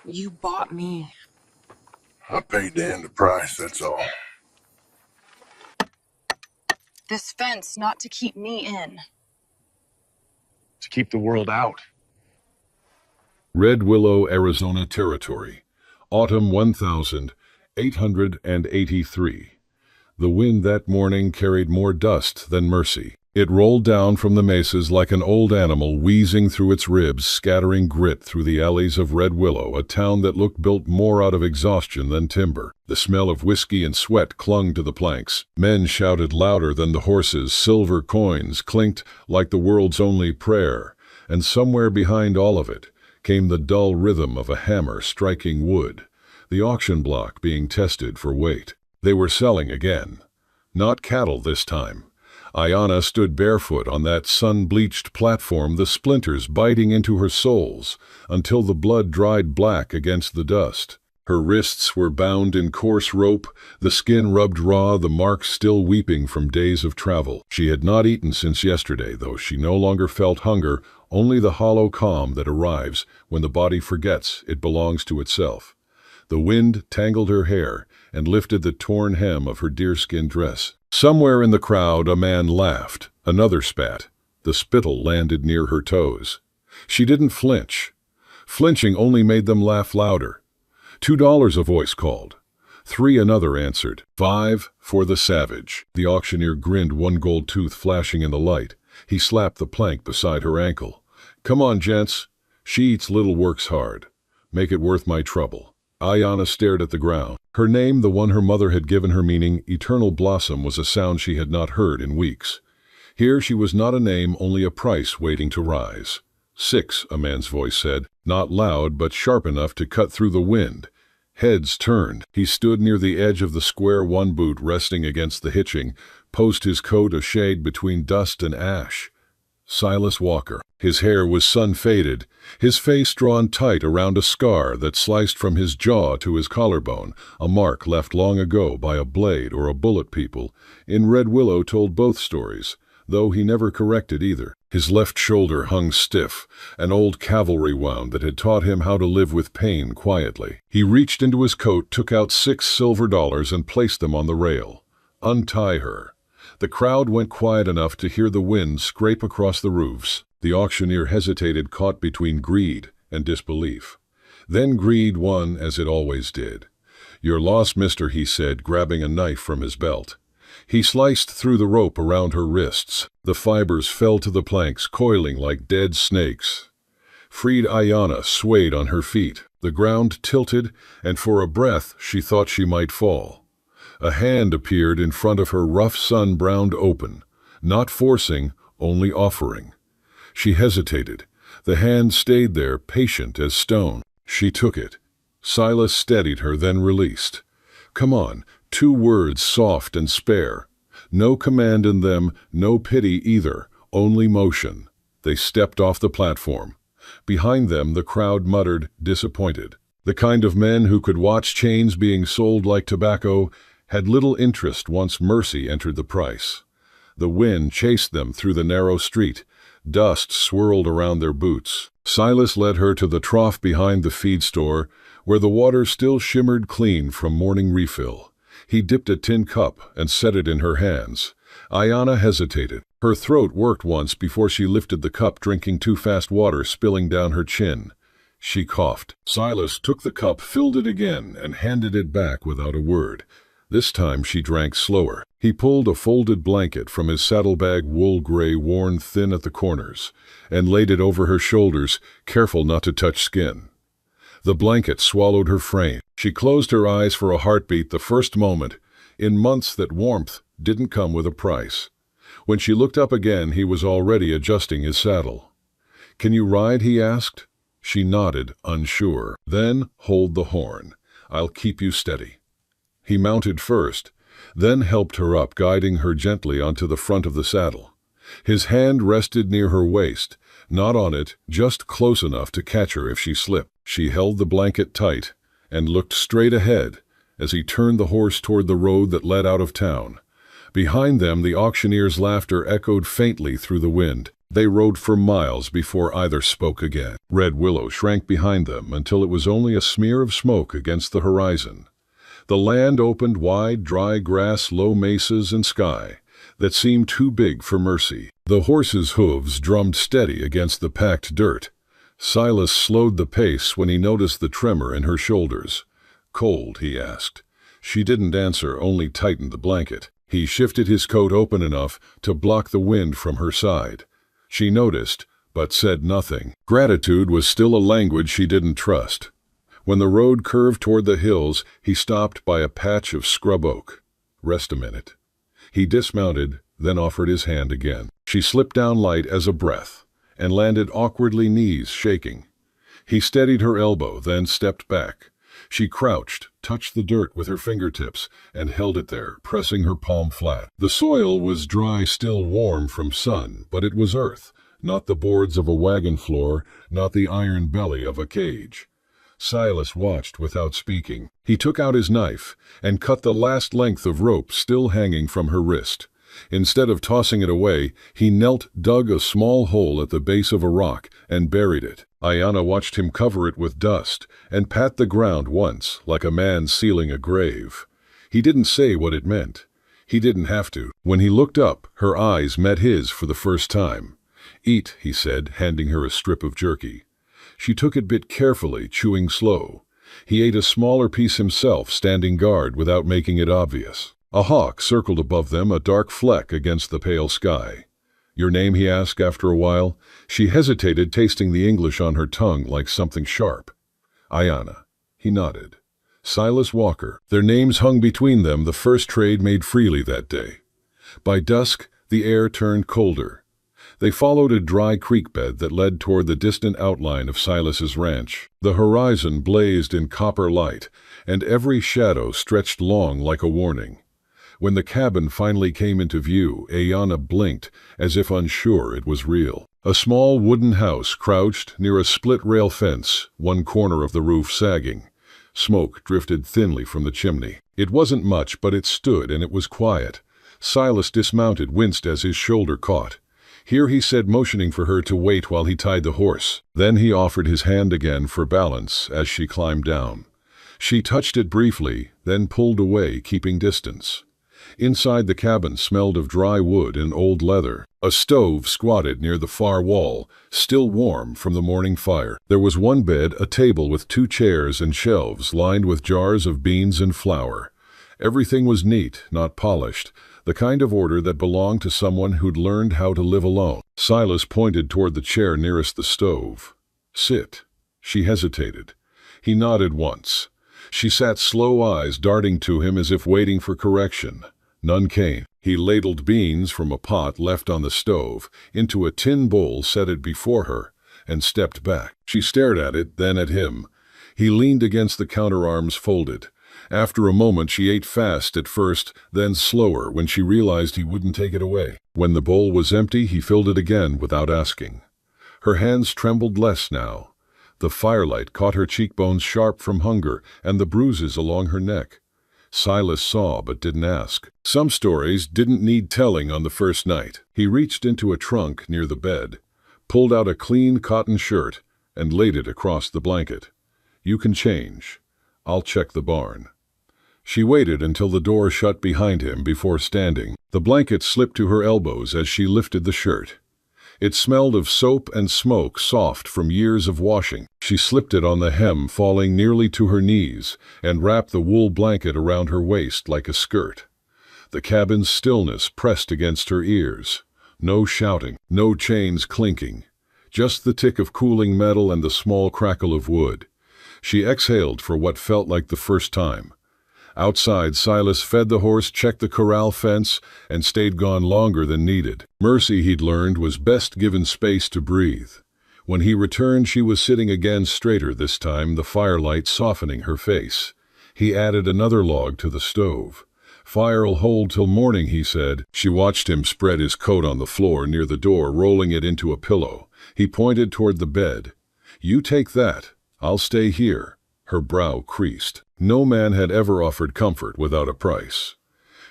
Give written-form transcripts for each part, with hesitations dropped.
You bought me. I paid the end price, that's all. This fence not to keep me in. To keep the world out. Red Willow, Arizona Territory, autumn 1883. The wind that morning carried more dust than mercy. It rolled down from the mesas like an old animal wheezing through its ribs, scattering grit through the alleys of Red Willow, a town that looked built more out of exhaustion than timber. The smell of whiskey and sweat clung to the planks. Men shouted louder than the horses. Silver coins clinked like the world's only prayer. And somewhere behind all of it came the dull rhythm of a hammer striking wood, the auction block being tested for weight. They were selling again. Not cattle this time. Ayanna stood barefoot on that sun-bleached platform, the splinters biting into her soles until the blood dried black against the dust. Her wrists were bound in coarse rope, the skin rubbed raw, the marks still weeping from days of travel. She had not eaten since yesterday, though she no longer felt hunger, only the hollow calm that arrives when the body forgets it belongs to itself. The wind tangled her hair and lifted the torn hem of her deerskin dress. Somewhere in the crowd a man laughed, another spat. The spittle landed near her toes. She didn't flinch. Flinching only made them laugh louder. $2 a voice called. 3 another answered. 5 for the savage. The auctioneer grinned, one gold tooth flashing in the light. He slapped the plank beside her ankle. Come on, gents. She eats little, works hard. Make it worth my trouble. Ayanna stared at the ground. Her name, the one her mother had given her, meaning Eternal Blossom, was a sound she had not heard in weeks. Here she was not a name, only a price waiting to rise. 6, a man's voice said, not loud but sharp enough to cut through the wind. Heads turned. He stood near the edge of the square, one boot resting against the hitching, post his coat a shade between dust and ash. Silas Walker. His hair was sun-faded, his face drawn tight around a scar that sliced from his jaw to his collarbone, a mark left long ago by a blade or a bullet. People in Red Willow told both stories, though he never corrected either. His left shoulder hung stiff, an old cavalry wound that had taught him how to live with pain quietly. He reached into his coat, took out $6 silver and placed them on the rail. Untie her. The crowd went quiet enough to hear the wind scrape across the roofs. The auctioneer hesitated, caught between greed and disbelief. Then greed won, as it always did. Your loss, mister, he said, grabbing a knife from his belt. He sliced through the rope around her wrists. The fibers fell to the planks, coiling like dead snakes. Freed Ayanna swayed on her feet. The ground tilted, and for a breath she thought she might fall. A hand appeared in front of her, rough, sun-browned open, not forcing, only offering. She hesitated. The hand stayed there, patient as stone. She took it. Silas steadied her, then released. Come on, 2 words, soft and spare. No command in them, no pity either, only motion. They stepped off the platform. Behind them the crowd muttered, disappointed. The kind of men who could watch chains being sold like tobacco had little interest once mercy entered the price. The wind chased them through the narrow street. Dust swirled around their boots. Silas led her to the trough behind the feed store, where the water still shimmered clean from morning refill. He dipped a tin cup and set it in her hands. Ayanna hesitated. Her throat worked once before she lifted the cup, drinking too fast, water spilling down her chin. She coughed. Silas took the cup, filled it again, and handed it back without a word. This time she drank slower. He pulled a folded blanket from his saddlebag, wool gray, worn thin at the corners, and laid it over her shoulders, careful not to touch skin. The blanket swallowed her frame. She closed her eyes for a heartbeat, the first moment in months that warmth didn't come with a price. When she looked up again, he was already adjusting his saddle. Can you ride? He asked. She nodded, unsure. Then hold the horn. I'll keep you steady. He mounted first, then helped her up, guiding her gently onto the front of the saddle. His hand rested near her waist, not on it, just close enough to catch her if she slipped. She held the blanket tight and looked straight ahead as he turned the horse toward the road that led out of town. Behind them, the auctioneer's laughter echoed faintly through the wind. They rode for miles before either spoke again. Red Willow shrank behind them until it was only a smear of smoke against the horizon. The land opened wide, dry grass, low mesas, and sky that seemed too big for Mercy. The horse's hooves drummed steady against the packed dirt. Silas slowed the pace when he noticed the tremor in her shoulders. "Cold?" he asked. She didn't answer, only tightened the blanket. He shifted his coat open enough to block the wind from her side. She noticed, but said nothing. Gratitude was still a language she didn't trust. When the road curved toward the hills, he stopped by a patch of scrub oak. "Rest a minute." He dismounted, then offered his hand again. She slipped down light as a breath, and landed awkwardly, knees shaking. He steadied her elbow, then stepped back. She crouched, touched the dirt with her fingertips, and held it there, pressing her palm flat. The soil was dry, still warm from sun, but it was earth, not the boards of a wagon floor, not the iron belly of a cage. Silas watched without speaking. He took out his knife and cut the last length of rope still hanging from her wrist. Instead of tossing it away, he knelt, dug a small hole at the base of a rock, and buried it. Ayanna watched him cover it with dust and pat the ground once, like a man sealing a grave. He didn't say what it meant. He didn't have to. When he looked up, her eyes met his for the first time. "Eat," he said, handing her a strip of jerky. She took it bit carefully, chewing slow. He ate a smaller piece himself, standing guard without making it obvious. A hawk circled above them, a dark fleck against the pale sky. "Your name?" he asked after a while. She hesitated, tasting the English on her tongue like something sharp. "Ayanna." He nodded. "Silas Walker." Their names hung between them, the first trade made freely that day. By dusk, the air turned colder. They followed a dry creek bed that led toward the distant outline of Silas's ranch. The horizon blazed in copper light, and every shadow stretched long like a warning. When the cabin finally came into view, Ayanna blinked, as if unsure it was real. A small wooden house crouched near a split-rail fence, one corner of the roof sagging. Smoke drifted thinly from the chimney. It wasn't much, but it stood, and it was quiet. Silas dismounted, winced as his shoulder caught. "Here," he said, motioning for her to wait while he tied the horse. Then he offered his hand again for balance as she climbed down. She touched it briefly, then pulled away, keeping distance. Inside, the cabin smelled of dry wood and old leather. A stove squatted near the far wall, still warm from the morning fire. There was one bed, a table with 2 chairs and shelves lined with jars of beans and flour. Everything was neat, not polished, the kind of order that belonged to someone who'd learned how to live alone. Silas pointed toward the chair nearest the stove. "Sit." She hesitated. He nodded once. She sat, slow eyes darting to him as if waiting for correction. None came. He ladled beans from a pot left on the stove into a tin bowl, set it before her, and stepped back. She stared at it, then at him. He leaned against the counter, arms folded. After a moment, she ate fast at first, then slower when she realized he wouldn't take it away. When the bowl was empty, he filled it again without asking. Her hands trembled less now. The firelight caught her cheekbones sharp from hunger and the bruises along her neck. Silas saw but didn't ask. Some stories didn't need telling on the first night. He reached into a trunk near the bed, pulled out a clean cotton shirt, and laid it across the blanket. "You can change. I'll check the barn." She waited until the door shut behind him before standing. The blanket slipped to her elbows as she lifted the shirt. It smelled of soap and smoke, soft from years of washing. She slipped it on the hem, falling nearly to her knees, and wrapped the wool blanket around her waist like a skirt. The cabin's stillness pressed against her ears. No shouting, no chains clinking, just the tick of cooling metal and the small crackle of wood. She exhaled for what felt like the first time. Outside, Silas fed the horse, checked the corral fence, and stayed gone longer than needed. Mercy, he'd learned, was best given space to breathe. When he returned, she was sitting again, straighter this time, the firelight softening her face. He added another log to the stove. "Fire'll hold till morning," he said. She watched him spread his coat on the floor near the door, rolling it into a pillow. He pointed toward the bed. "You take that. I'll stay here." Her brow creased. No man had ever offered comfort without a price.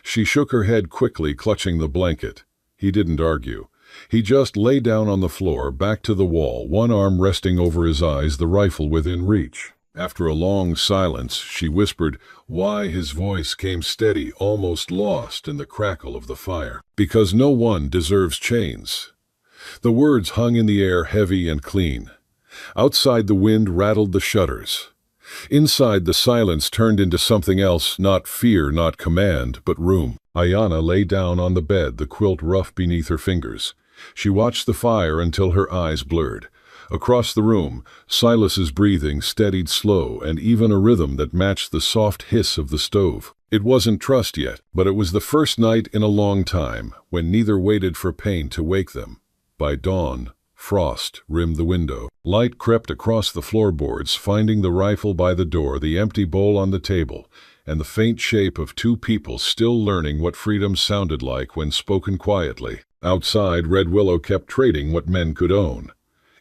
She shook her head quickly, clutching the blanket. He didn't argue. He just lay down on the floor, back to the wall, one arm resting over his eyes, the rifle within reach. After a long silence, she whispered, "Why?" His voice came steady, almost lost in the crackle of the fire. "Because no one deserves chains." The words hung in the air, heavy and clean. Outside, the wind rattled the shutters. Inside, the silence turned into something else, not fear, not command, but room. Ayanna lay down on the bed, the quilt rough beneath her fingers. She watched the fire until her eyes blurred. Across the room, Silas's breathing steadied slow, and even a rhythm that matched the soft hiss of the stove. It wasn't trust yet, but it was the first night in a long time when neither waited for pain to wake them. By dawn, frost rimmed the window. Light crept across the floorboards, finding the rifle by the door, the empty bowl on the table, and the faint shape of two people still learning what freedom sounded like when spoken quietly. Outside, Red Willow kept trading what men could own.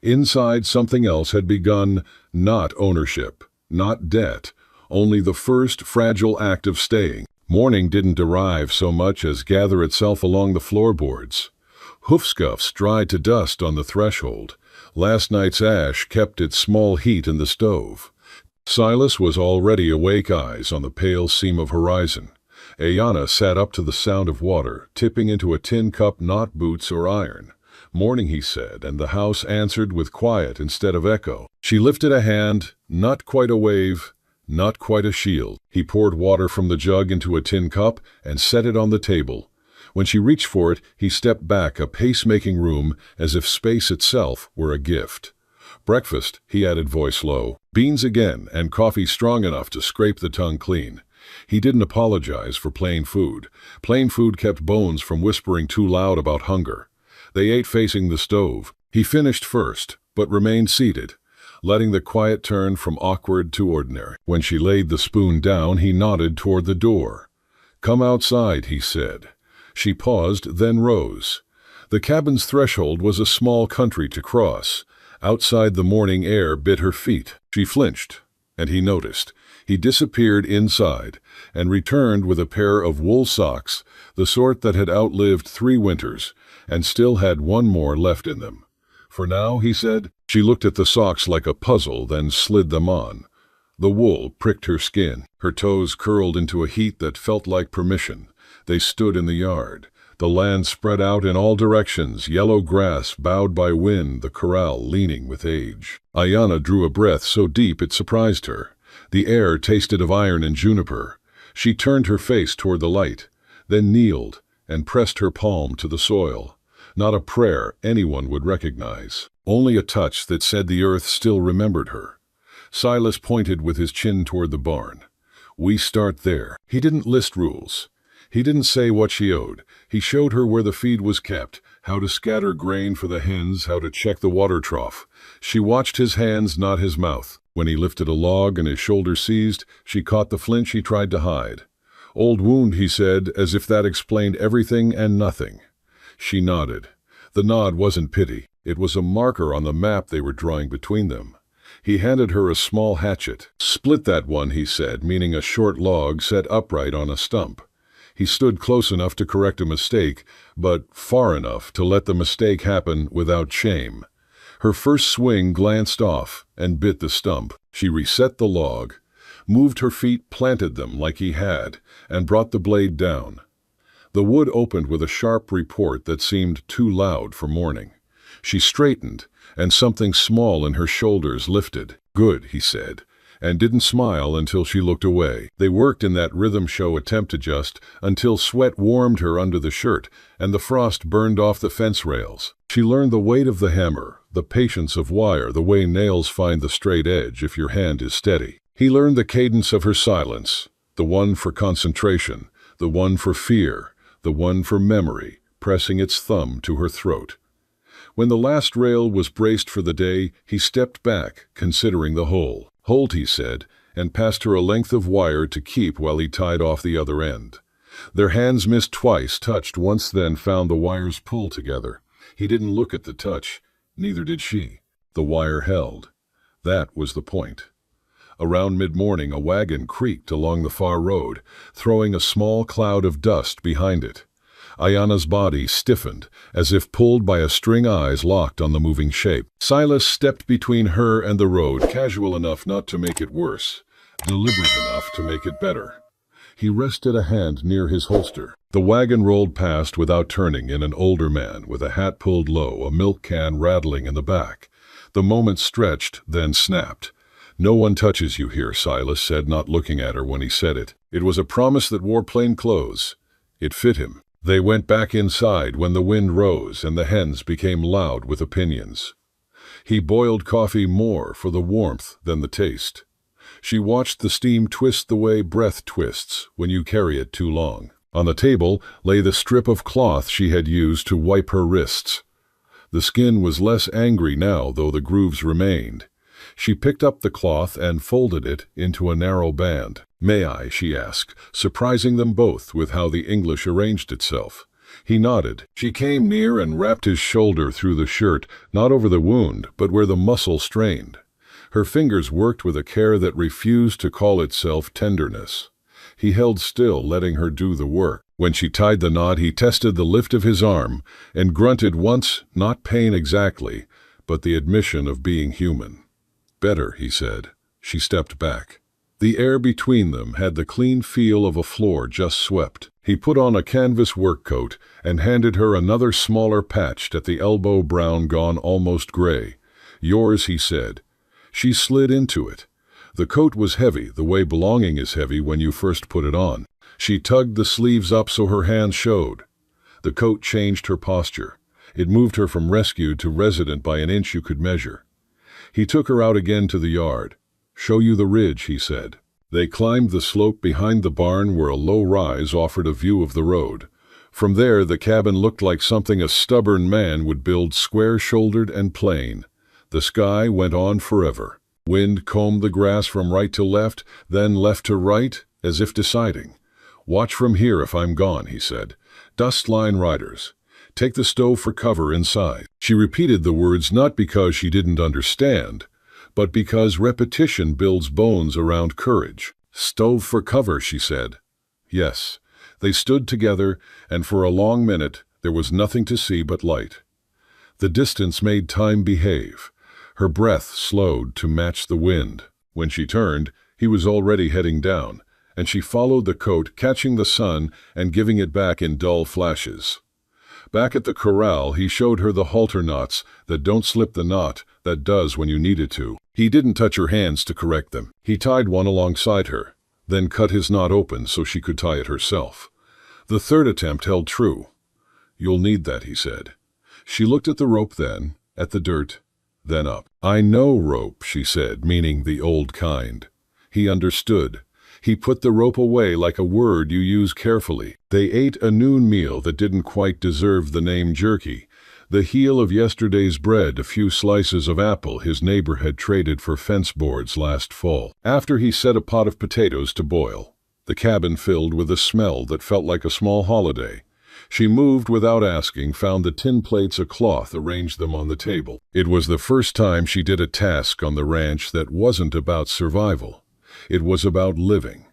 Inside, something else had begun, not ownership, not debt, only the first fragile act of staying. Morning didn't arrive so much as gather itself along the floorboards. Hoofscuffs dried to dust on the threshold. Last night's ash kept its small heat in the stove. Silas was already awake, eyes on the pale seam of horizon. Ayanna sat up to the sound of water, tipping into a tin cup, not boots or iron. "Morning," he said, and the house answered with quiet instead of echo. She lifted a hand, not quite a wave, not quite a shield. He poured water from the jug into a tin cup and set it on the table. When she reached for it, he stepped back, a pace-making room, as if space itself were a gift. "Breakfast," he added, voice low. "Beans again, and coffee strong enough to scrape the tongue clean." He didn't apologize for plain food. Plain food kept Bones from whispering too loud about hunger. They ate facing the stove. He finished first, but remained seated, letting the quiet turn from awkward to ordinary. When she laid the spoon down, he nodded toward the door. "Come outside," he said. She paused, then rose. The cabin's threshold was a small country to cross. Outside, the morning air bit her feet. She flinched, and he noticed. He disappeared inside, and returned with a pair of wool socks, the sort that had outlived 3 winters, and still had one more left in them. "For now," he said. She looked at the socks like a puzzle, then slid them on. The wool pricked her skin. Her toes curled into a heat that felt like permission. They stood in the yard. The land spread out in all directions, yellow grass bowed by wind, the corral leaning with age. Ayanna drew a breath so deep it surprised her. The air tasted of iron and juniper. She turned her face toward the light, then kneeled and pressed her palm to the soil. Not a prayer anyone would recognize, only a touch that said the earth still remembered her. Silas pointed with his chin toward the barn. "We start there." He didn't list rules. He didn't say what she owed. He showed her where the feed was kept, how to scatter grain for the hens, how to check the water trough. She watched his hands, not his mouth. When he lifted a log and his shoulder seized, she caught the flinch he tried to hide. "Old wound," he said, as if that explained everything and nothing. She nodded. The nod wasn't pity. It was a marker on the map they were drawing between them. He handed her a small hatchet. "Split that one," he said, meaning a short log set upright on a stump. He stood close enough to correct a mistake, but far enough to let the mistake happen without shame. Her first swing glanced off and bit the stump. She reset the log, moved her feet, planted them like he had, and brought the blade down. The wood opened with a sharp report that seemed too loud for morning. She straightened, and something small in her shoulders lifted. "Good," he said, and didn't smile until she looked away. They worked in that rhythm show attempt adjust until sweat warmed her under the shirt and the frost burned off the fence rails. She learned the weight of the hammer, the patience of wire, the way nails find the straight edge if your hand is steady. He learned the cadence of her silence, the one for concentration, the one for fear, the one for memory, pressing its thumb to her throat. When the last rail was braced for the day, he stepped back, considering the hole. "Hold," he said, and passed her a length of wire to keep while he tied off the other end. Their hands missed twice, touched once, then found the wires pull together. He didn't look at the touch, neither did she. The wire held. That was the point. Around mid-morning, a wagon creaked along the far road, throwing a small cloud of dust behind it. Ayana's body stiffened, as if pulled by a string eyes locked on the moving shape. Silas stepped between her and the road, casual enough not to make it worse, deliberate enough to make it better. He rested a hand near his holster. The wagon rolled past without turning in an older man with a hat pulled low, a milk can rattling in the back. The moment stretched, then snapped. "No one touches you here," Silas said, not looking at her when he said it. It was a promise that wore plain clothes. It fit him. They went back inside when the wind rose and the hens became loud with opinions. He boiled coffee more for the warmth than the taste. She watched the steam twist the way breath twists when you carry it too long. On the table lay the strip of cloth she had used to wipe her wrists. The skin was less angry now, though the grooves remained. She picked up the cloth and folded it into a narrow band. "May I?" she asked, surprising them both with how the English arranged itself. He nodded. She came near and wrapped his shoulder through the shirt, not over the wound, but where the muscle strained. Her fingers worked with a care that refused to call itself tenderness. He held still, letting her do the work. When she tied the knot, he tested the lift of his arm and grunted once, not pain exactly, but the admission of being human. "Better," he said. She stepped back. The air between them had the clean feel of a floor just swept. He put on a canvas work coat and handed her another smaller patched at the elbow, brown gone almost gray. "Yours," he said. She slid into it. The coat was heavy, the way belonging is heavy when you first put it on. She tugged the sleeves up so her hands showed. The coat changed her posture. It moved her from rescued to resident by an inch you could measure. He took her out again to the yard. "Show you the ridge," he said. They climbed the slope behind the barn where a low rise offered a view of the road. From there the cabin looked like something a stubborn man would build, square-shouldered and plain. The sky went on forever. Wind combed the grass from right to left, then left to right, as if deciding. "Watch from here if I'm gone," he said. "Dust line riders. Take the stove for cover inside." She repeated the words not because she didn't understand, but because repetition builds bones around courage. "Stove for cover," she said. Yes. They stood together, and for a long minute there was nothing to see but light. The distance made time behave. Her breath slowed to match the wind. When she turned, he was already heading down, and she followed the coat, catching the sun and giving it back in dull flashes. Back at the corral, he showed her the halter knots that don't slip the knot that does when you need it to. He didn't touch her hands to correct them. He tied one alongside her, then cut his knot open so she could tie it herself. The third attempt held true. "You'll need that," he said. She looked at the rope then, at the dirt, then up. "I know rope," she said, meaning the old kind. He understood. He put the rope away like a word you use carefully. They ate a noon meal that didn't quite deserve the name jerky. The heel of yesterday's bread, a few slices of apple his neighbor had traded for fence boards last fall. After he set a pot of potatoes to boil. The cabin filled with a smell that felt like a small holiday. She moved without asking, found the tin plates, a cloth, arranged them on the table. It was the first time she did a task on the ranch that wasn't about survival. It was about living.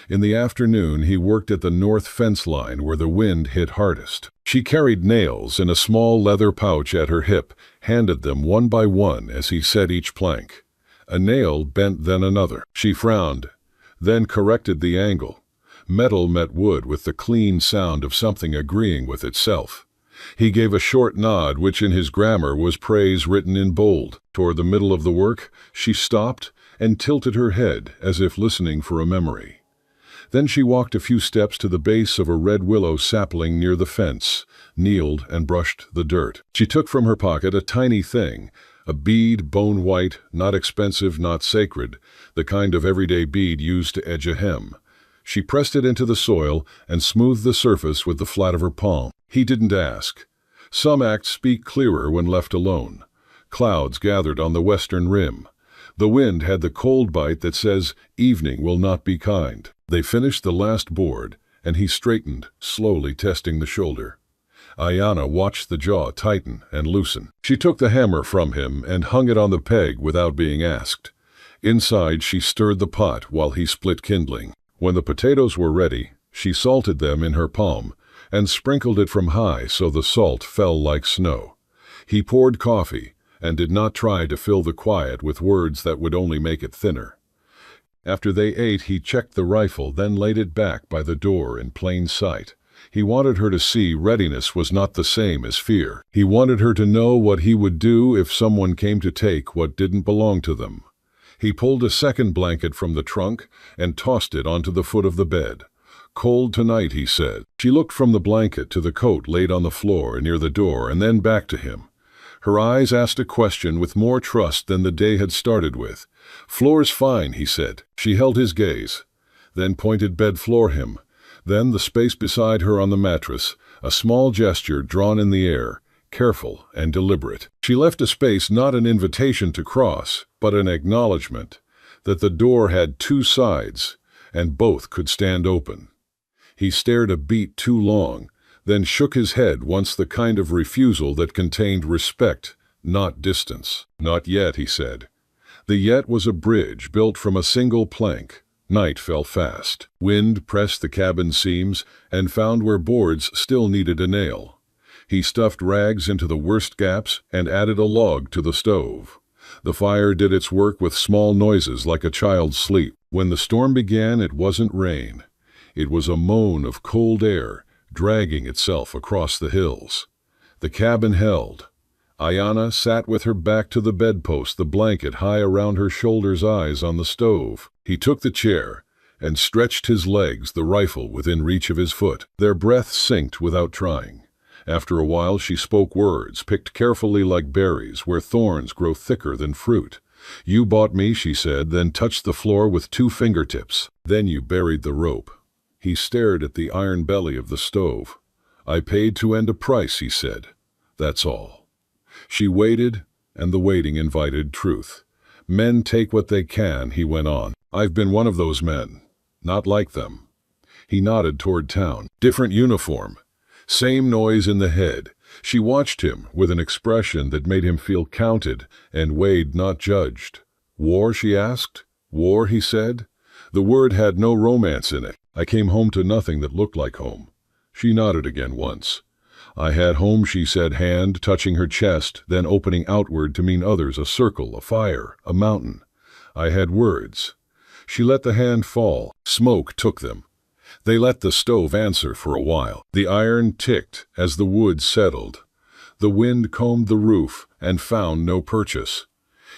In the afternoon, he worked at the north fence line where the wind hit hardest. She carried nails in a small leather pouch at her hip, handed them one by one as he set each plank. A nail bent, then another. She frowned, then corrected the angle. Metal met wood with the clean sound of something agreeing with itself. He gave a short nod, which in his grammar was praise written in bold. Toward the middle of the work, she stopped and tilted her head as if listening for a memory. Then she walked a few steps to the base of a red willow sapling near the fence, kneeled and brushed the dirt. She took from her pocket a tiny thing, a bead, bone white, not expensive, not sacred, the kind of everyday bead used to edge a hem. She pressed it into the soil and smoothed the surface with the flat of her palm. He didn't ask. Some acts speak clearer when left alone. Clouds gathered on the western rim. The wind had the cold bite that says evening will not be kind. They finished the last board, and he straightened, slowly testing the shoulder. Ayana watched the jaw tighten and loosen. She took the hammer from him and hung it on the peg without being asked. Inside, she stirred the pot while he split kindling. When the potatoes were ready, she salted them in her palm, and sprinkled it from high so the salt fell like snow. He poured coffee, and did not try to fill the quiet with words that would only make it thinner. After they ate, he checked the rifle, then laid it back by the door in plain sight. He wanted her to see readiness was not the same as fear. He wanted her to know what he would do if someone came to take what didn't belong to them. He pulled a second blanket from the trunk and tossed it onto the foot of the bed. "Cold tonight," he said. She looked from the blanket to the coat laid on the floor near the door and then back to him. Her eyes asked a question with more trust than the day had started with. "Floor's fine," he said. She held his gaze, then pointed bed floor him. Then the space beside her on the mattress, a small gesture drawn in the air, careful and deliberate. She left a space, not an invitation to cross, but an acknowledgement that the door had two sides, and both could stand open. He stared a beat too long, then shook his head once, the kind of refusal that contained respect, not distance. "Not yet," he said. The yet was a bridge built from a single plank. Night fell fast. Wind pressed the cabin seams and found where boards still needed a nail. He stuffed rags into the worst gaps and added a log to the stove. The fire did its work with small noises like a child's sleep. When the storm began, it wasn't rain. It was a moan of cold air dragging itself across the hills. The cabin held. Ayana sat with her back to the bedpost, the blanket high around her shoulders, eyes on the stove. He took the chair and stretched his legs, the rifle within reach of his foot. Their breath synced without trying. After a while she spoke words, picked carefully like berries where thorns grow thicker than fruit. "You bought me," she said, then touched the floor with two fingertips. "Then you buried the rope." He stared at the iron belly of the stove. "I paid to end a price," he said. "That's all." She waited, and the waiting invited truth. "Men take what they can," he went on. "I've been one of those men. Not like them." He nodded toward town. Different uniform. Same noise in the head. She watched him with an expression that made him feel counted and weighed, not judged. "War?" she asked. "War," he said. The word had no romance in it. "I came home to nothing that looked like home." She nodded again once. "I had home," she said, hand touching her chest, then opening outward to mean others, a circle, a fire, a mountain. "I had words." She let the hand fall. Smoke took them. They let the stove answer for a while. The iron ticked as the wood settled. The wind combed the roof and found no purchase.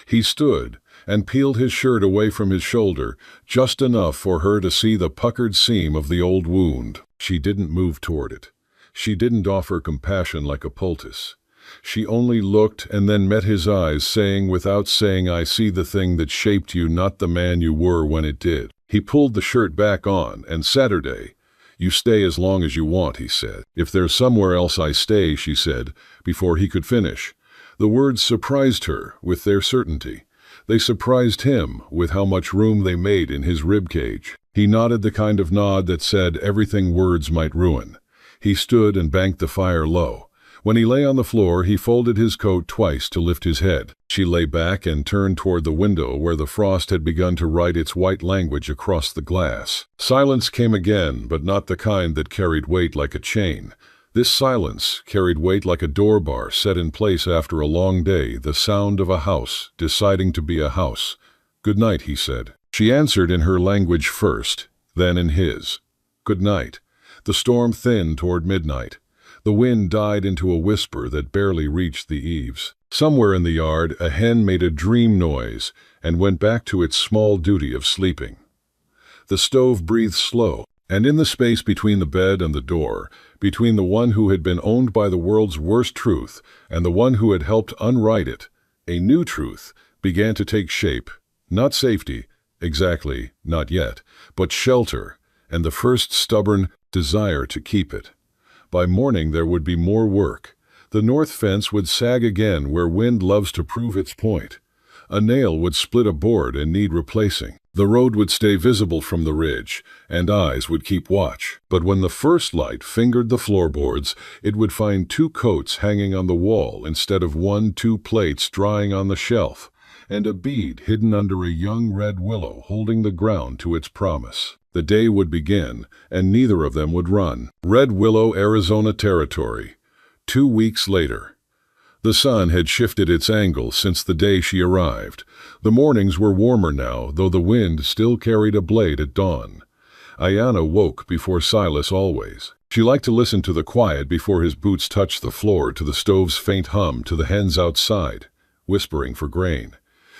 He stood and peeled his shirt away from his shoulder, just enough for her to see the puckered seam of the old wound. She didn't move toward it. She didn't offer compassion like a poultice. She only looked and then met his eyes, saying without saying, "I see the thing that shaped you, not the man you were when it did." He pulled the shirt back on, and Saturday, "You stay as long as you want," he said. "If there's somewhere else, I stay," she said, before he could finish. The words surprised her with their certainty. They surprised him with how much room they made in his ribcage. He nodded, the kind of nod that said everything words might ruin. He stood and banked the fire low. When he lay on the floor, he folded his coat twice to lift his head. She lay back and turned toward the window where the frost had begun to write its white language across the glass. Silence came again, but not the kind that carried weight like a chain. This silence carried weight like a door bar set in place after a long day, the sound of a house deciding to be a house. "Good night," he said. She answered in her language first, then in his. "Good night." The storm thinned toward midnight. The wind died into a whisper that barely reached the eaves. Somewhere in the yard, a hen made a dream noise and went back to its small duty of sleeping. The stove breathed slow, and in the space between the bed and the door, between the one who had been owned by the world's worst truth and the one who had helped unwrite it, a new truth began to take shape. Not safety, exactly, not yet, but shelter, and the first stubborn desire to keep it. By morning there would be more work. The north fence would sag again where wind loves to prove its point. A nail would split a board and need replacing. The road would stay visible from the ridge, and eyes would keep watch. But when the first light fingered the floorboards, it would find two coats hanging on the wall instead of 1, 2 plates drying on the shelf. and a bead hidden under a young red willow holding the ground to its promise. The day would begin, and neither of them would run. Red Willow, Arizona Territory. 2 weeks later. The sun had shifted its angle since the day she arrived. The mornings were warmer now, though the wind still carried a blade at dawn. Ayanna woke before Silas always. She liked to listen to the quiet before his boots touched the floor, to the stove's faint hum, to the hens outside, whispering for grain.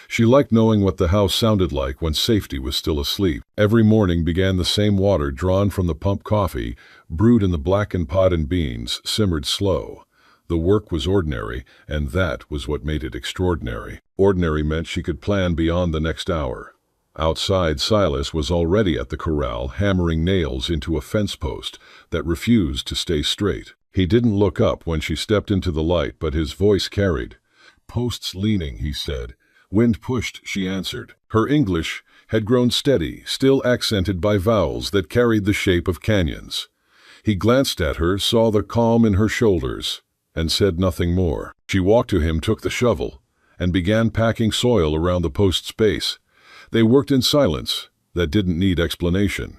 She liked knowing what the house sounded like when safety was still asleep. Every morning began the same water drawn from the pump. Coffee, brewed in the blackened pot, and beans simmered slow. The work was ordinary, and that was what made it extraordinary. Ordinary meant she could plan beyond the next hour. Outside, Silas was already at the corral, hammering nails into a fence post that refused to stay straight. He didn't look up when she stepped into the light, but his voice carried. "Posts leaning," he said. "Wind pushed," she answered. Her English had grown steady, still accented by vowels that carried the shape of canyons. He glanced at her, saw the calm in her shoulders, and said nothing more. She walked to him, took the shovel, and began packing soil around the post's base. They worked in silence that didn't need explanation.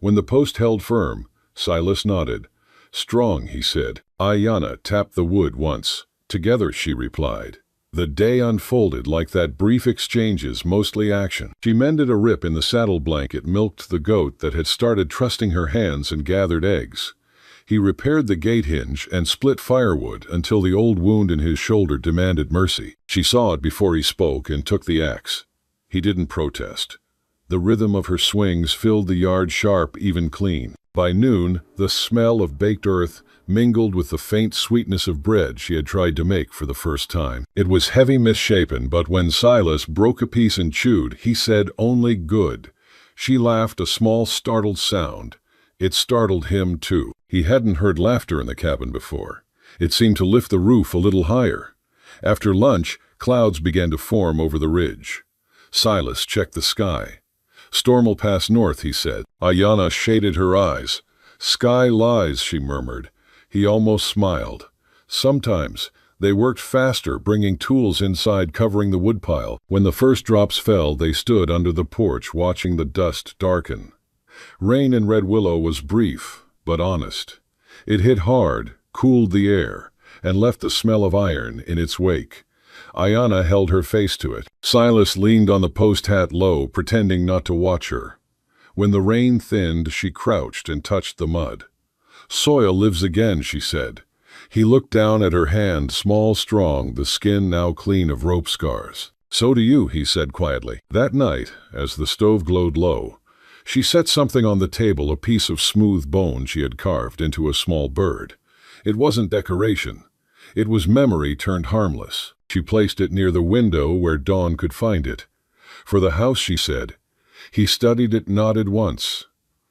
When the post held firm, Silas nodded. "Strong," he said. Ayanna tapped the wood once. "Together," she replied. The day unfolded like that, brief exchanges, mostly action. She mended a rip in the saddle blanket, milked the goat that had started trusting her hands, and gathered eggs. He repaired the gate hinge and split firewood until the old wound in his shoulder demanded mercy. She saw it before he spoke and took the axe. He didn't protest. The rhythm of her swings filled the yard, sharp, even, clean. By noon, the smell of baked earth mingled with the faint sweetness of bread she had tried to make for the first time. It was heavy, misshapen, but when Silas broke a piece and chewed, he said only "good." She laughed, a small, startled sound. It startled him, too. He hadn't heard laughter in the cabin before. It seemed to lift the roof a little higher. After lunch, clouds began to form over the ridge. Silas checked the sky. "Storm'll pass north," he said. Ayanna shaded her eyes. "Sky lies," she murmured. He almost smiled. Sometimes they worked faster, bringing tools inside, covering the woodpile. When the first drops fell, they stood under the porch, watching the dust darken. Rain in Red Willow was brief, but honest. It hit hard, cooled the air, and left the smell of iron in its wake. Ayanna held her face to it. Silas leaned on the post, hat low, pretending not to watch her. When the rain thinned, she crouched and touched the mud. "Soil lives again," she said. He looked down at her hand, small, strong, the skin now clean of rope scars. "So do you," he said quietly. That night, as the stove glowed low, she set something on the table, a piece of smooth bone she had carved into a small bird. It wasn't decoration. It was memory turned harmless. She placed it near the window where Dawn could find it. "For the house," she said. He studied it, nodded once.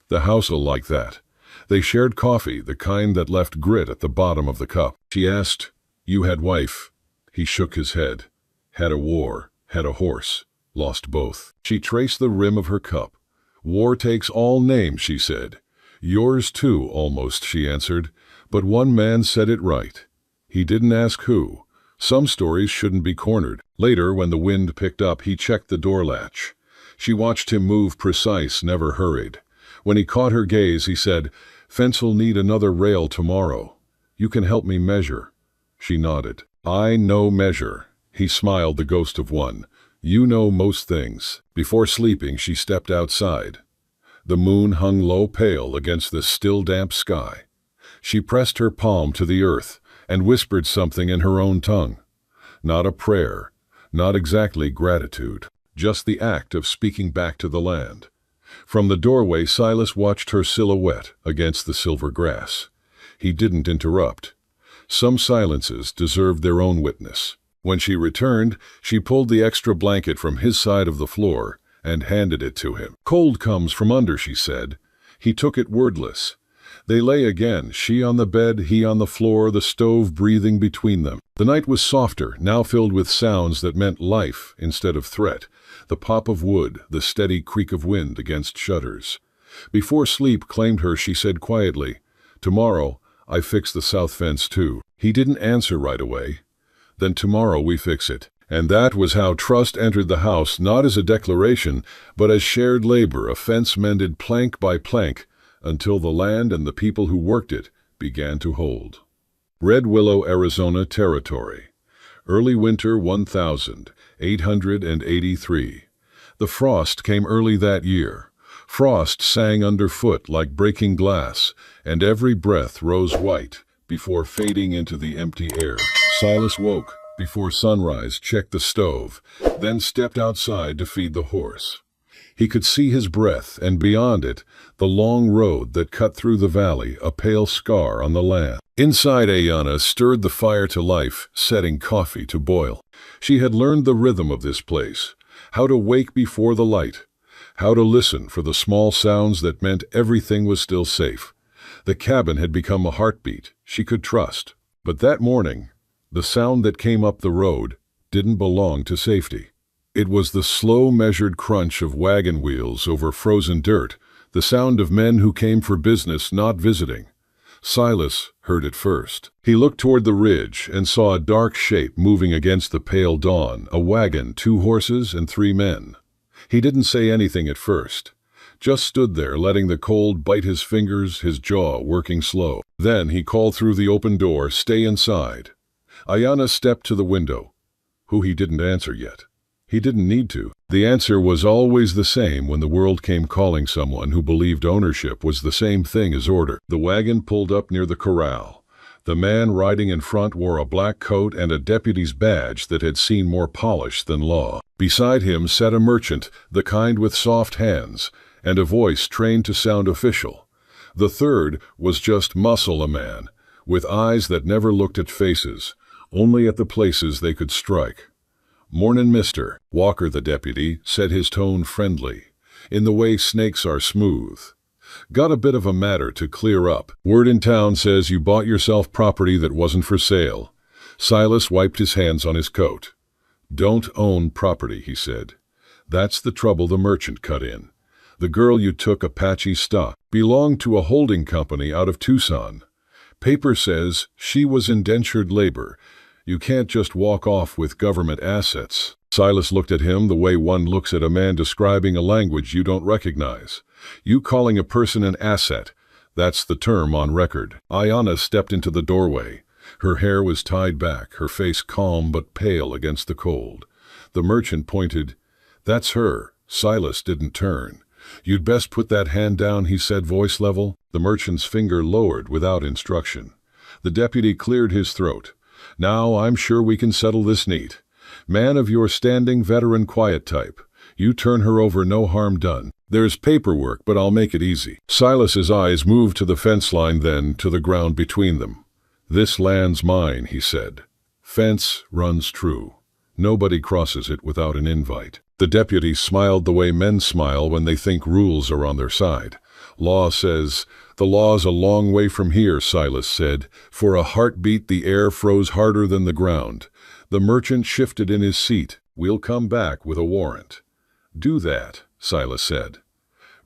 "The house'll like that." They shared coffee, the kind that left grit at the bottom of the cup. She asked, "You had wife?" He shook his head. "Had a war, had a horse, lost both." She traced the rim of her cup. "War takes all names," she said. "Yours too, almost," she answered. "But one man said it right." He didn't ask who. Some stories shouldn't be cornered. Later, when the wind picked up, he checked the door latch. She watched him move, precise, never hurried. When he caught her gaze, he said, "Fence'll need another rail tomorrow. You can help me measure." She nodded. "I know measure." He smiled, the ghost of one. "You know most things." Before sleeping, she stepped outside. The moon hung low, pale, against the still, damp sky. She pressed her palm to the earth and whispered something in her own tongue. Not a prayer, not exactly gratitude, just the act of speaking back to the land. From the doorway, Silas watched her silhouette against the silver grass. He didn't interrupt. Some silences deserved their own witness. When she returned, she pulled the extra blanket from his side of the floor and handed it to him. "Cold comes from under," she said. He took it wordless. They lay again, she on the bed, he on the floor, the stove breathing between them. The night was softer, now filled with sounds that meant life instead of threat. The pop of wood, the steady creak of wind against shutters. Before sleep claimed her, she said quietly, "Tomorrow, I fix the south fence too." He didn't answer right away. "Then tomorrow we fix it." And that was how trust entered the house, not as a declaration, but as shared labor, a fence mended plank by plank, until the land and the people who worked it began to hold. Red Willow, Arizona Territory. Early winter 1883. The frost came early that year. Frost sang underfoot like breaking glass, and every breath rose white before fading into the empty air. Silas woke before sunrise, checked the stove, then stepped outside to feed the horse. He could see his breath, and beyond it, the long road that cut through the valley, a pale scar on the land. Inside, Ayana stirred the fire to life, setting coffee to boil. She had learned the rhythm of this place, how to wake before the light, how to listen for the small sounds that meant everything was still safe. The cabin had become a heartbeat she could trust. But that morning, the sound that came up the road didn't belong to safety. It was the slow, measured crunch of wagon wheels over frozen dirt, the sound of men who came for business, not visiting. Silas heard it first. He looked toward the ridge and saw a dark shape moving against the pale dawn, a wagon, 2 horses, and 3 men. He didn't say anything at first, just stood there letting the cold bite his fingers, his jaw working slow. Then he called through the open door, "Stay inside." Ayana stepped to the window. He didn't answer yet. He didn't need to. The answer was always the same when the world came calling, someone who believed ownership was the same thing as order. The wagon pulled up near the corral. The man riding in front wore a black coat and a deputy's badge that had seen more polish than law. Beside him sat a merchant, the kind with soft hands, and a voice trained to sound official. The third was just muscle, a man, with eyes that never looked at faces, only at the places they could strike. "Mornin', mister." Walker, the deputy, said, his tone friendly, in the way snakes are smooth. "Got a bit of a matter to clear up. Word in town says you bought yourself property that wasn't for sale." Silas wiped his hands on his coat. "Don't own property," he said. "That's the trouble," the merchant cut in. "The girl you took, Apache stock, belonged to a holding company out of Tucson. Paper says she was indentured labor. You can't just walk off with government assets." Silas looked at him the way one looks at a man describing a language you don't recognize. "You calling a person an asset, that's the term on record." Ayana stepped into the doorway. Her hair was tied back, her face calm but pale against the cold. The merchant pointed. "That's her." Silas didn't turn. "You'd best put that hand down," he said, voice level. The merchant's finger lowered without instruction. The deputy cleared his throat. "Now I'm sure we can settle this neat. Man of your standing, veteran, quiet type. You turn her over, no harm done. There's paperwork, but I'll make it easy." Silas's eyes moved to the fence line, then to the ground between them. "This land's mine," he said. "Fence runs true. Nobody crosses it without an invite." The deputy smiled the way men smile when they think rules are on their side. "Law says." "The law's a long way from here," Silas said. For a heartbeat the air froze harder than the ground. The merchant shifted in his seat. "We'll come back with a warrant." "Do that," Silas said.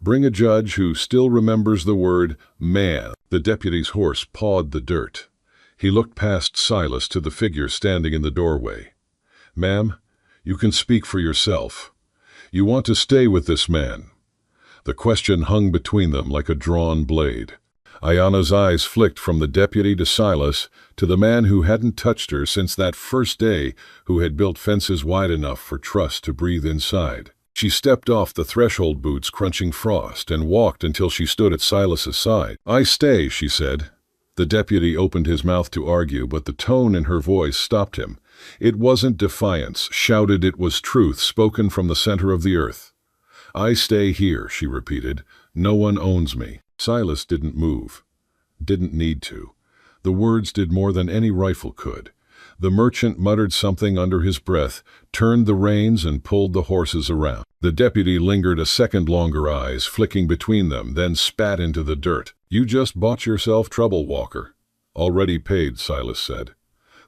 "Bring a judge who still remembers the word man." The deputy's horse pawed the dirt. He looked past Silas to the figure standing in the doorway. "Ma'am, you can speak for yourself. You want to stay with this man?" The question hung between them like a drawn blade. Ayana's eyes flicked from the deputy to Silas, to the man who hadn't touched her since that first day, who had built fences wide enough for trust to breathe inside. She stepped off the threshold boots crunching frost and walked until she stood at Silas's side. "I stay," she said. The deputy opened his mouth to argue, but the tone in her voice stopped him. It wasn't defiance shouted, it was truth spoken from the center of the earth. "I stay here," she repeated. "No one owns me." Silas didn't move. Didn't need to. The words did more than any rifle could. The merchant muttered something under his breath, turned the reins and pulled the horses around. The deputy lingered a second longer, eyes flicking between them, then spat into the dirt. "You just bought yourself trouble, Walker." "Already paid," Silas said.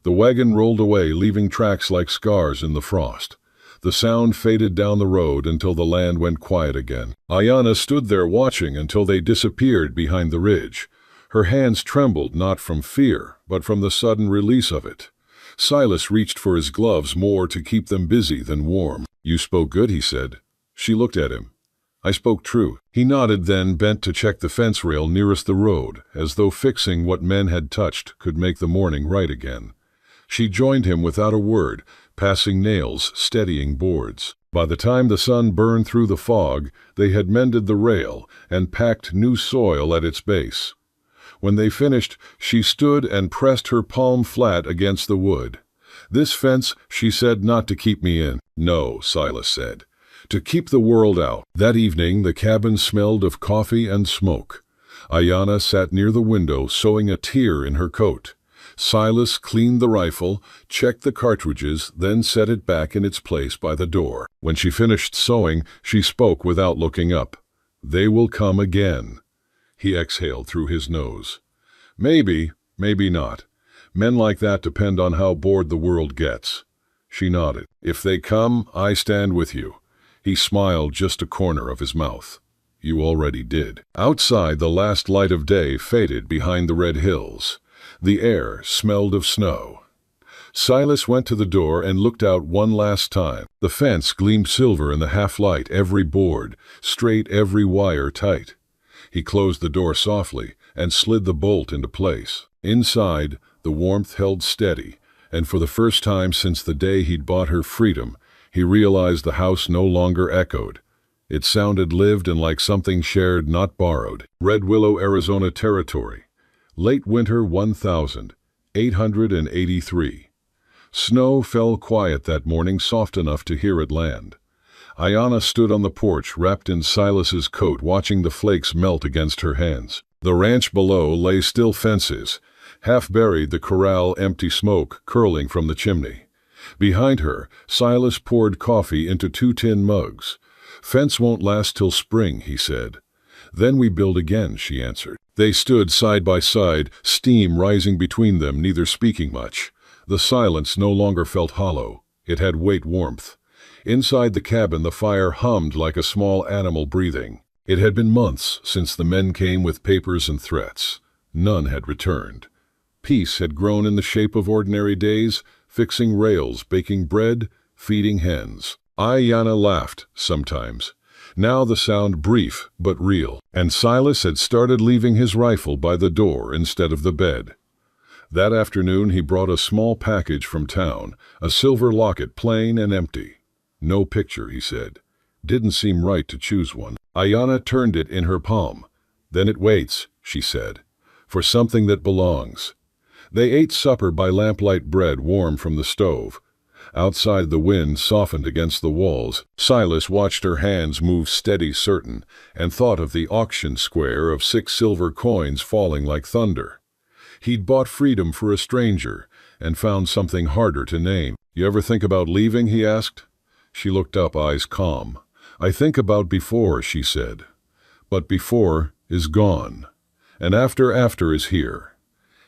The wagon rolled away, leaving tracks like scars in the frost. The sound faded down the road until the land went quiet again. Ayana stood there watching until they disappeared behind the ridge. Her hands trembled not from fear, but from the sudden release of it. Silas reached for his gloves more to keep them busy than warm. "You spoke good," he said. She looked at him. "I spoke true." He nodded, then bent to check the fence rail nearest the road, as though fixing what men had touched could make the morning right again. She joined him without a word, passing nails, steadying boards. By the time the sun burned through the fog, they had mended the rail and packed new soil at its base. When they finished, she stood and pressed her palm flat against the wood. "This fence," she said, "not to keep me in." "No," Silas said, "to keep the world out." That evening the cabin smelled of coffee and smoke. Ayanna sat near the window, sewing a tear in her coat. Silas cleaned the rifle, checked the cartridges, then set it back in its place by the door. When she finished sewing, she spoke without looking up. "They will come again." He exhaled through his nose. "Maybe, maybe not. Men like that depend on how bored the world gets." She nodded. "If they come, I stand with you." He smiled just a corner of his mouth. "You already did." Outside, the last light of day faded behind the red hills. The air smelled of snow. Silas went to the door and looked out one last time. The fence gleamed silver in the half-light, every board straight, every wire tight. He closed the door softly and slid the bolt into place. Inside, the warmth held steady, and for the first time since the day he'd bought her freedom, he realized the house no longer echoed. It sounded lived and like something shared, not borrowed. Red Willow, Arizona territory. Late winter 1883. Snow fell quiet that morning, soft enough to hear it land. Ayanna stood on the porch, wrapped in Silas's coat, watching the flakes melt against her hands. The ranch below lay still, fences half buried, the corral empty, smoke curling from the chimney. Behind her, Silas poured coffee into 2 tin mugs. "Fence won't last till spring," he said. "Then we build again," she answered. They stood side by side, steam rising between them, neither speaking much. The silence no longer felt hollow. It had weight, warmth. Inside the cabin, the fire hummed like a small animal breathing. It had been months since the men came with papers and threats. None had returned. Peace had grown in the shape of ordinary days, fixing rails, baking bread, feeding hens. Ayanna laughed, sometimes. Now the sound brief but real. And Silas had started leaving his rifle by the door instead of the bed. That afternoon he brought a small package from town, a silver locket, plain and empty. "No picture," he said. "Didn't seem right to choose one." Ayanna turned it in her palm. "Then it waits," she said, "for something that belongs." They ate supper by lamplight, bread warm from the stove. Outside, the wind softened against the walls. Silas watched her hands move steady, certain, and thought of the auction square of 6 silver coins falling like thunder. He'd bought freedom for a stranger and found something harder to name. "You ever think about leaving?" he asked. She looked up, eyes calm. "I think about before," she said. "But before is gone. And after is here."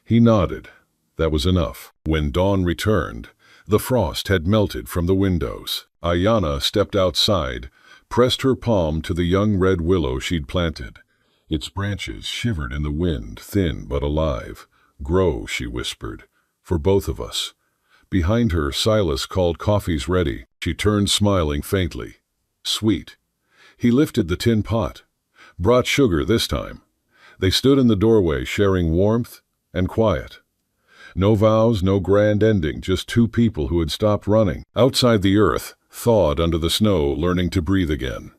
He nodded. That was enough. When dawn returned, the frost had melted from the windows. Ayanna stepped outside, pressed her palm to the young red willow she'd planted. Its branches shivered in the wind, thin but alive. "Grow," she whispered, "for both of us." Behind her, Silas called, "Coffee's ready." She turned, smiling faintly. "Sweet." He lifted the tin pot. Brought sugar this time. They stood in the doorway, sharing warmth and quiet. No vows, no grand ending, just 2 people who had stopped running. Outside, the earth thawed under the snow, learning to breathe again.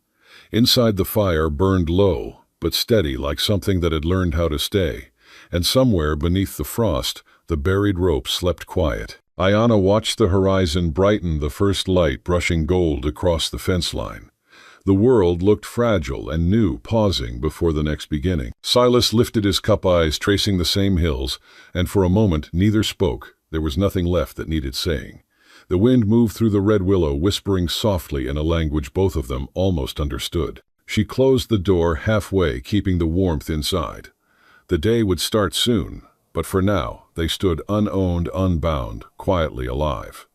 Inside, the fire burned low, but steady, like something that had learned how to stay. And somewhere beneath the frost, the buried rope slept quiet. Ayanna watched the horizon brighten, the first light brushing gold across the fence line. The world looked fragile and new, pausing before the next beginning. Silas lifted his cup, eyes tracing the same hills, and for a moment neither spoke. There was nothing left that needed saying. The wind moved through the red willow, whispering softly in a language both of them almost understood. She closed the door halfway, keeping the warmth inside. The day would start soon, but for now they stood unowned, unbound, quietly alive.